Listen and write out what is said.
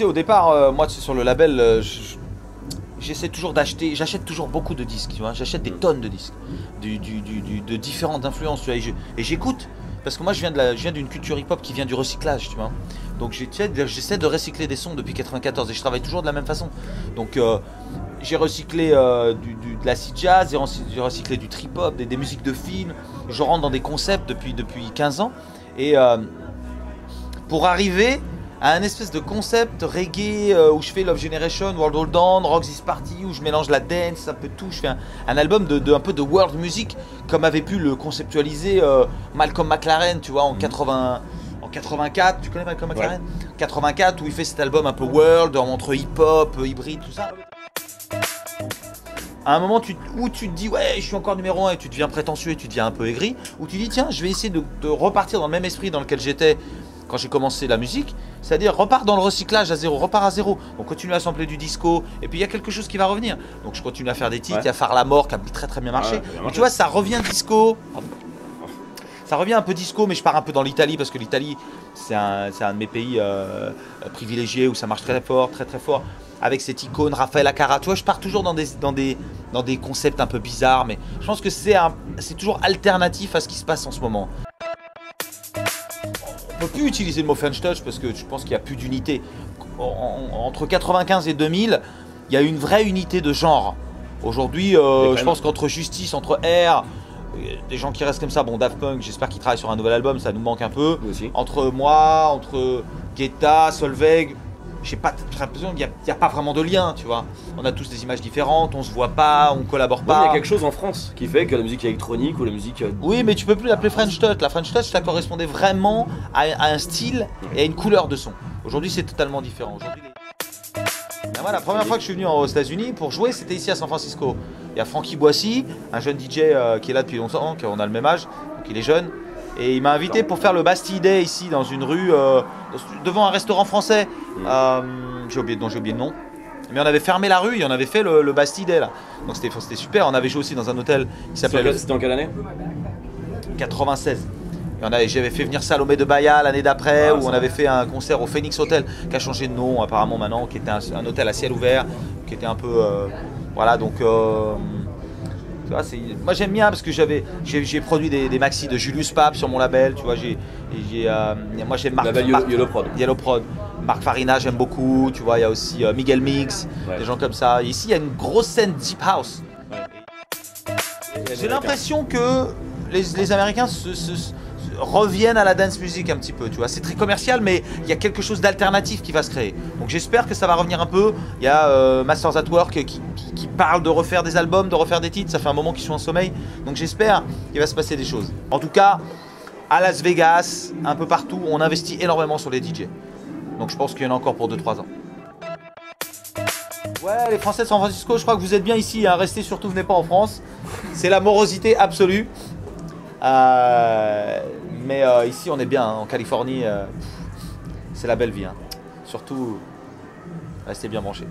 au départ, moi sur le label, j'essaie toujours d'acheter, j'achète toujours beaucoup de disques, tu vois, j'achète des tonnes de disques, de différentes influences, tu vois, et j'écoute, parce que moi je viens d'une culture hip-hop qui vient du recyclage, tu vois. Donc j'essaie de recycler des sons depuis 94 et je travaille toujours de la même façon. Donc j'ai recyclé de l'acid jazz, j'ai recyclé du trip-hop, des musiques de films, je rentre dans des concepts depuis 15 ans, et pour arriver à un espèce de concept reggae où je fais Love Generation, World Hold On, Rock This Party, où je mélange la dance, un peu tout. Je fais un album un peu de world music, comme avait pu le conceptualiser Malcolm McLaren, tu vois, en 84. Tu connais Malcolm McLaren? 84, où il fait cet album un peu world, entre hip-hop, hybride, tout ça. À un moment où tu te dis ouais, je suis encore numéro 1 et tu deviens prétentieux et tu deviens un peu aigri, où tu dis tiens, je vais essayer de repartir dans le même esprit dans lequel j'étais quand j'ai commencé la musique, c'est-à-dire repars dans le recyclage à zéro, repars à zéro. On continue à sampler du disco et puis il y a quelque chose qui va revenir. Donc je continue à faire des titres, il y a Phare la mort qui a très bien marché. Mais tu vois, ça revient disco. Ça revient un peu disco, mais je pars un peu dans l'Italie parce que l'Italie, c'est un de mes pays privilégiés où ça marche très fort, très fort. Avec cette icône, Raphaël Acara, tu vois, je pars toujours dans des concepts un peu bizarres, mais je pense que c'est toujours alternatif à ce qui se passe en ce moment. On ne peut plus utiliser le mot French Touch parce que je pense qu'il n'y a plus d'unité. Entre 95 et 2000, il y a une vraie unité de genre. Aujourd'hui, je pense qu'entre Justice, entre R, des gens qui restent comme ça, bon, Daft Punk, j'espère qu'ils travaillent sur un nouvel album, ça nous manque un peu. Entre moi, entre Guetta, Solveig, j'ai l'impression qu'il n'y a pas vraiment de lien, tu vois. On a tous des images différentes, on se voit pas, on collabore pas. Il y a quelque chose en France qui fait que la musique électronique ou la musique... Oui, mais tu peux plus l'appeler French Touch. La French Touch, ça correspondait vraiment à un style et à une couleur de son. Aujourd'hui, c'est totalement différent. Aujourd'hui, ben voilà, la première fois que je suis venu aux États-Unis pour jouer, c'était ici à San Francisco. Il y a Francky Boissy, un jeune DJ qui est là depuis longtemps, qu'on a le même âge, donc il est jeune. Et il m'a invité pour faire le Bastille Day ici dans une rue, devant un restaurant français. J'ai oublié le nom. Mais on avait fermé la rue et on avait fait le Bastille Day là. Donc c'était super. On avait joué aussi dans un hôtel qui s'appelait... C'était en quelle année? 96. J'avais fait venir Salomé de Bahia l'année d'après, où on avait fait un concert au Phoenix Hotel, qui a changé de nom apparemment maintenant, qui était un hôtel à ciel ouvert, qui était un peu... voilà, donc... moi j'aime bien parce que j'ai produit des maxis de Julius Pape sur mon label, tu vois, moi j'aime Marc Yellow Prod. Marc Farina j'aime beaucoup, tu vois, il y a aussi Miguel Mix, des gens comme ça. Ici il y a une grosse scène deep house. J'ai l'impression que les Américains reviennent à la dance music un petit peu, tu vois. C'est très commercial, mais il y a quelque chose d'alternatif qui va se créer. Donc j'espère que ça va revenir un peu. Il y a Masters at Work qui parle de refaire des albums, de refaire des titres. Ça fait un moment qu'ils sont en sommeil. Donc j'espère qu'il va se passer des choses. En tout cas, à Las Vegas, un peu partout, on investit énormément sur les DJ. Donc je pense qu'il y en a encore pour 2-3 ans. Ouais, les Français de San Francisco, je crois que vous êtes bien ici. Hein. Restez surtout, venez pas en France. C'est la morosité absolue. Mais ici on est bien, hein. En Californie, c'est la belle vie. Hein. Surtout, restez bien branchés.